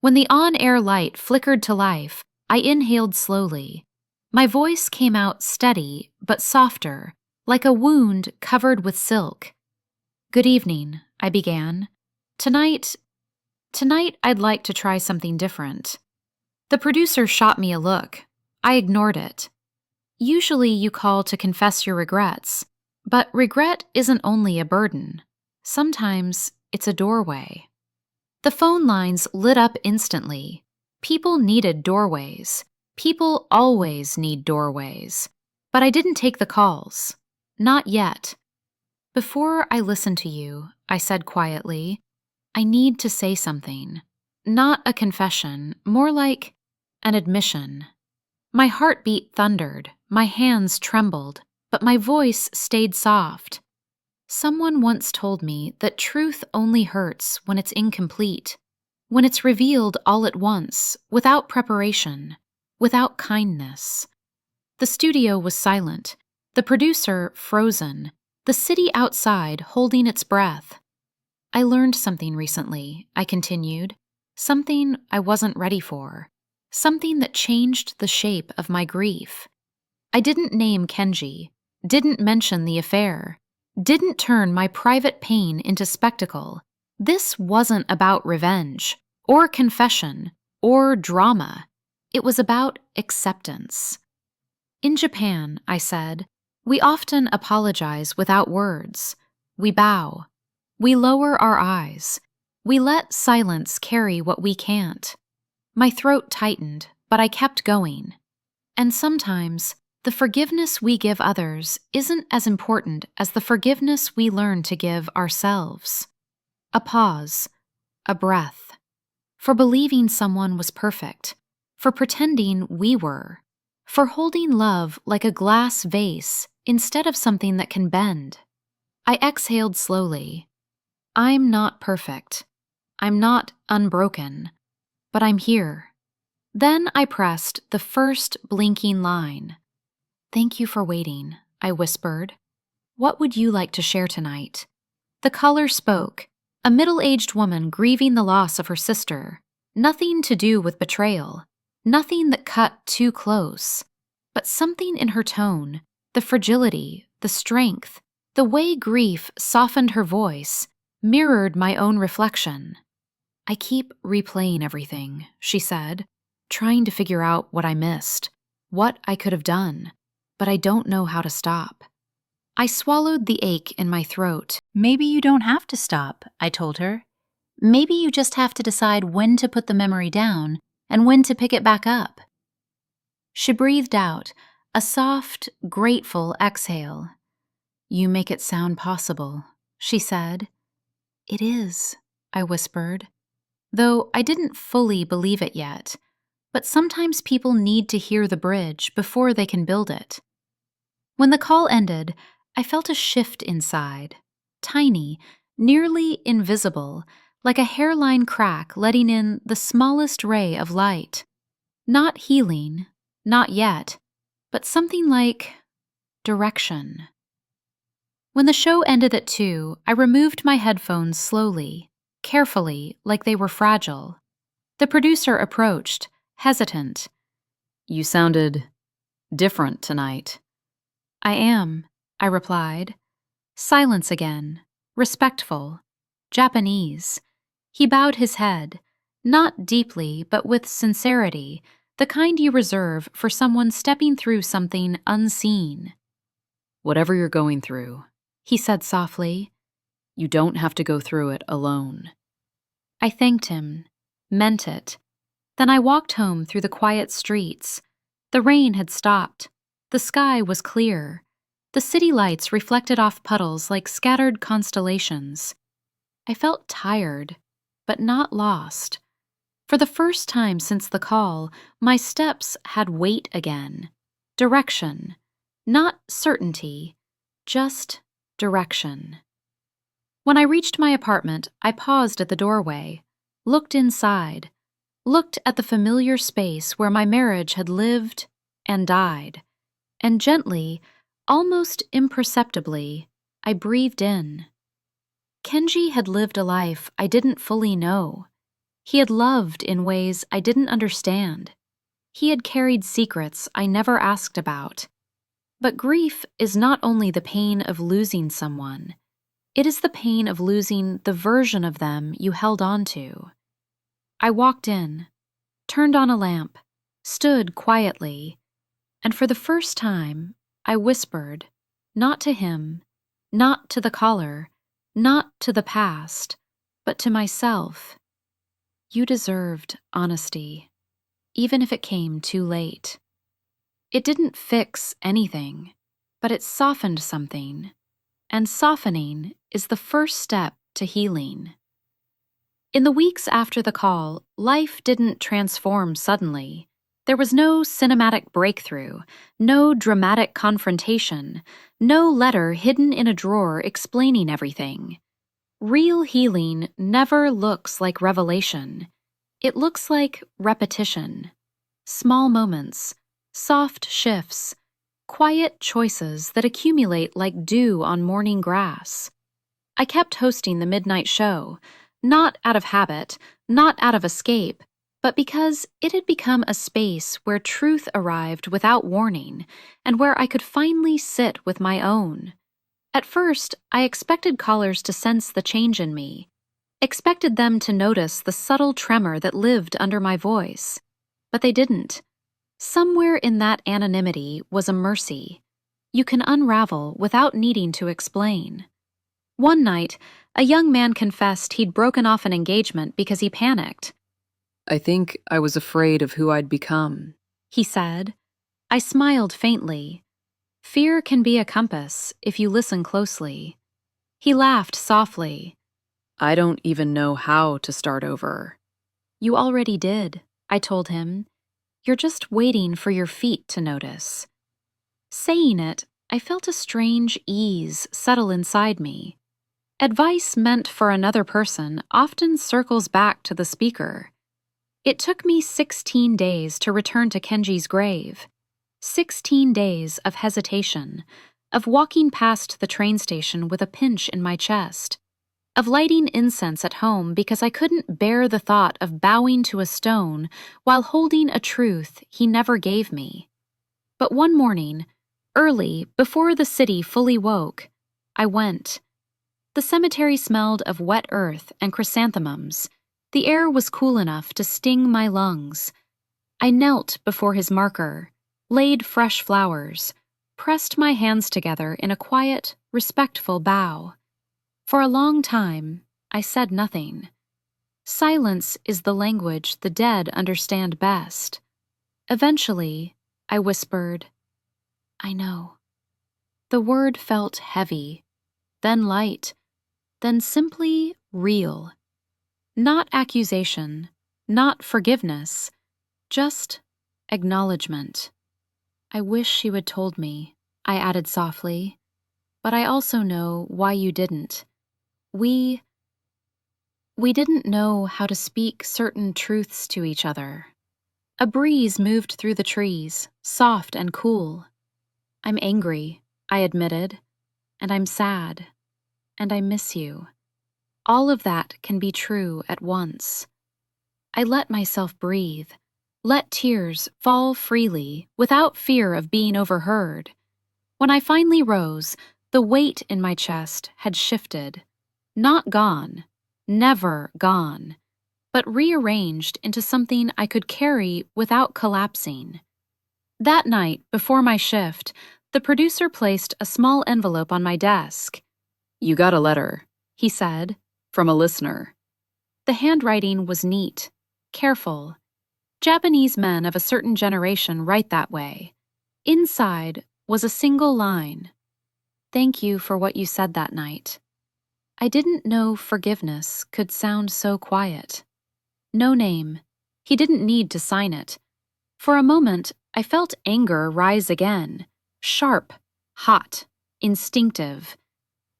A: When the on-air light flickered to life, I inhaled slowly. My voice came out steady but softer, like a wound covered with silk. "Good evening," I began. Tonight I'd like to try something different." The producer shot me a look. I ignored it. Usually you call to confess your regrets, but regret isn't only a burden. Sometimes It's a doorway. The phone lines lit up instantly. People needed doorways. People always need doorways. But I didn't take the calls. Not yet. Before I listen to you, I said quietly, I need to say something. Not a confession, more like an admission. My heartbeat thundered, my hands trembled, but my voice stayed soft. Someone once told me that truth only hurts when it's incomplete, when it's revealed all at once, without preparation, without kindness. The studio was silent, the producer frozen, the city outside holding its breath. I learned something recently, I continued, something I wasn't ready for, something that changed the shape of my grief. I didn't name Kenji, didn't mention the affair, didn't turn my private pain into spectacle. This wasn't about revenge, or confession, or drama. It was about acceptance. In Japan, I said, we often apologize without words. We bow. We lower our eyes. We let silence carry what we can't. My throat tightened, but I kept going. And sometimes, the forgiveness we give others isn't as important as the forgiveness we learn to give ourselves. A pause, a breath, for believing someone was perfect, for pretending we were, for holding love like a glass vase instead of something that can bend. I exhaled slowly. I'm not perfect. I'm not unbroken, but I'm here. Then I pressed the first blinking line. Thank you for waiting, I whispered. What would you like to share tonight? The caller spoke, a middle-aged woman grieving the loss of her sister. Nothing to do with betrayal, nothing that cut too close, but something in her tone, the fragility, the strength, the way grief softened her voice, mirrored my own reflection. I keep replaying everything, she said, trying to figure out what I missed, what I could have done, but I don't know how to stop. I swallowed the ache in my throat.
C: Maybe you don't have to stop, I told her. Maybe you just have to decide when to put the memory down and when to pick it back up. She breathed out, a soft, grateful exhale. You make it sound possible, she said. It is, I whispered, though I didn't fully believe it yet. But sometimes people need to hear the bridge before they can build it. When the call ended, I felt a shift inside, tiny, nearly invisible, like a hairline crack letting in the smallest ray of light. Not healing, not yet, but something like direction. When the show ended at 2, I removed my headphones slowly, carefully, like they were fragile. The producer approached, hesitant.
B: You sounded different tonight.
A: I am, I replied. Silence again, respectful, Japanese. He bowed his head, not deeply, but with sincerity, the kind you reserve for someone stepping through something unseen.
B: Whatever you're going through,
A: He said softly.
B: You don't have to go through it alone.
A: I thanked him, meant it. Then I walked home through the quiet streets. The rain had stopped. The sky was clear. The city lights reflected off puddles like scattered constellations. I felt tired, but not lost. For the first time since the call, my steps had weight again. Direction. Not certainty, just direction. When I reached my apartment, I paused at the doorway, looked inside, looked at the familiar space where my marriage had lived and died, and gently, almost imperceptibly, I breathed in. Kenji had lived a life I didn't fully know. He had loved in ways I didn't understand. He had carried secrets I never asked about. But grief is not only the pain of losing someone, it is the pain of losing the version of them you held on to. I walked in, turned on a lamp, stood quietly, and for the first time, I whispered, not to him, not to the caller, not to the past,
B: but to myself, you deserved honesty, even if it came too late. It didn't fix anything, but it softened something, and softening is the first step to healing. In the weeks after the call, life didn't transform suddenly. There was no cinematic breakthrough, no dramatic confrontation, no letter hidden in a drawer explaining everything. Real healing never looks like revelation. It looks like repetition. Small moments, soft shifts, quiet choices that accumulate like dew on morning grass. I kept hosting the midnight show, not out of habit, not out of escape, but because it had become a space where truth arrived without warning and where I could finally sit with my own. At first, I expected callers to sense the change in me, expected them to notice the subtle tremor that lived under my voice. But they didn't. Somewhere in that anonymity was a mercy. You can unravel without needing to explain. One night, a young man confessed he'd broken off an engagement because he panicked.
D: I think I was afraid of who I'd become,
B: He said. I smiled faintly. Fear can be a compass if you listen closely. He laughed softly.
D: I don't even know how to start over.
B: You already did, I told him. You're just waiting for your feet to notice. Saying it, I felt a strange ease settle inside me. Advice meant for another person often circles back to the speaker. It took me 16 days to return to Kenji's grave. 16 days of hesitation, of walking past the train station with a pinch in my chest, of lighting incense at home because I couldn't bear the thought of bowing to a stone while holding a truth he never gave me. But one morning, early, before the city fully woke, I went. The cemetery smelled of wet earth and chrysanthemums. The air was cool enough to sting my lungs. I knelt before his marker, laid fresh flowers, pressed my hands together in a quiet, respectful bow. For a long time, I said nothing. Silence is the language the dead understand best. Eventually, I whispered, I know. The word felt heavy, then light, then simply real. Not accusation, not forgiveness, just acknowledgement. I wish you had told me, I added softly, but I also know why you didn't. We didn't know how to speak certain truths to each other. A breeze moved through the trees, soft and cool. I'm angry, I admitted, and I'm sad, and I miss you. All of that can be true at once. I let myself breathe, let tears fall freely without fear of being overheard. When I finally rose, the weight in my chest had shifted. Not gone, never gone, but rearranged into something I could carry without collapsing. That night, before my shift, the producer placed a small envelope on my desk.
D: You got a letter,
B: He said.
D: from a listener.
B: The handwriting was neat, careful. Japanese men of a certain generation write that way. Inside was a single line. Thank you for what you said that night. I didn't know forgiveness could sound so quiet. No name. He didn't need to sign it. For a moment, I felt anger rise again, sharp, hot, instinctive.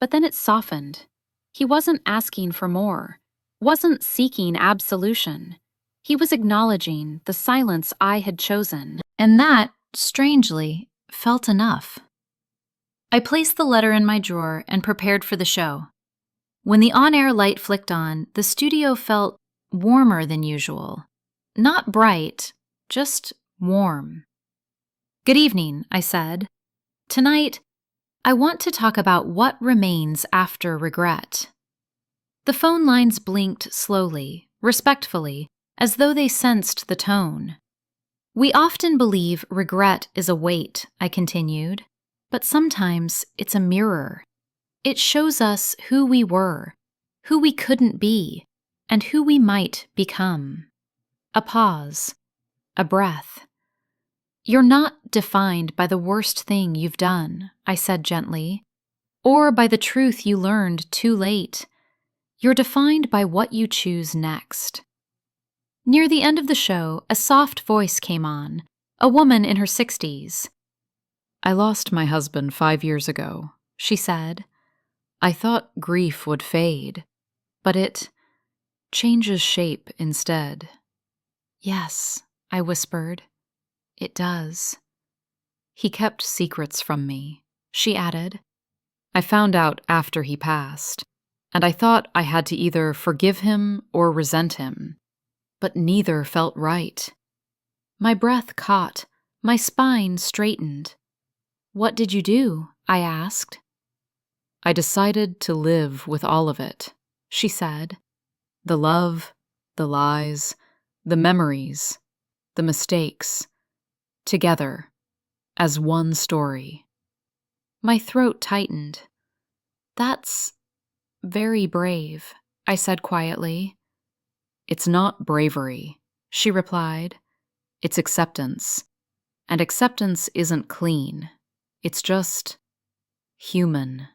B: But then it softened. He wasn't asking for more, wasn't seeking absolution. He was acknowledging the silence I had chosen.
A: And that, strangely, felt enough. I placed the letter in my drawer and prepared for the show. When the on-air light flicked on, the studio felt warmer than usual. Not bright, just warm. Good evening, I said. Tonight, I want to talk about what remains after regret. The phone lines blinked slowly, respectfully, as though they sensed the tone. We often believe regret is a weight, I continued, but sometimes it's a mirror. It shows us who we were, who we couldn't be, and who we might become. A pause, a breath. "You're not defined by the worst thing you've done," I said gently, "or by the truth you learned too late. You're defined by what you choose next." Near the end of the show, a soft voice came on, a woman in her 60s.
B: "I lost my husband 5 years ago," she said. "I thought grief would fade, but it changes shape instead."
A: "Yes," I whispered, "it does."
B: "He kept secrets from me," she added. "I found out after he passed, and I thought I had to either forgive him or resent him, but neither felt right."
A: My breath caught, my spine straightened. "What did you do?" I asked.
B: "I decided to live with all of it," she said. "The love, the lies, the memories, the mistakes, together, as one story."
A: My throat tightened. "That's very brave," I said quietly.
B: "It's not bravery," she replied. "It's acceptance. And acceptance isn't clean. It's just human."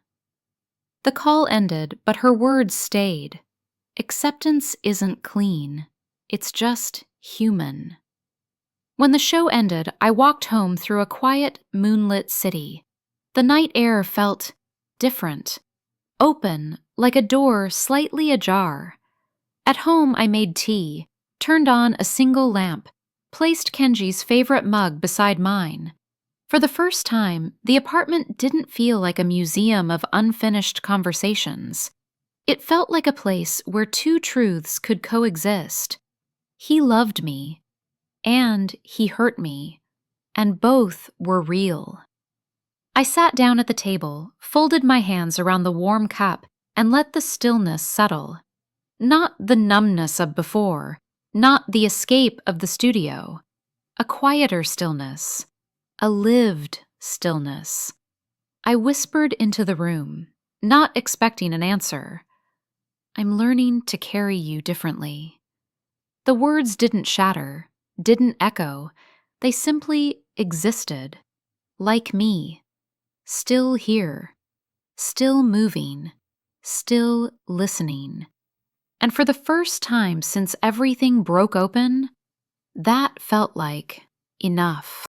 A: The call ended, but her words stayed. Acceptance isn't clean. It's just human. When the show ended, I walked home through a quiet, moonlit city. The night air felt different, open, like a door slightly ajar. At home, I made tea, turned on a single lamp, placed Kenji's favorite mug beside mine. For the first time, the apartment didn't feel like a museum of unfinished conversations. It felt like a place where two truths could coexist. He loved me, and he hurt me, and both were real. I sat down at the table, folded my hands around the warm cup, and let the stillness settle. Not the numbness of before, not the escape of the studio. A quieter stillness, a lived stillness. I whispered into the room, not expecting an answer. "I'm learning to carry you differently." The words didn't shatter, didn't echo. They simply existed, like me, still here, still moving, still listening. And for the first time since everything broke open, that felt like enough.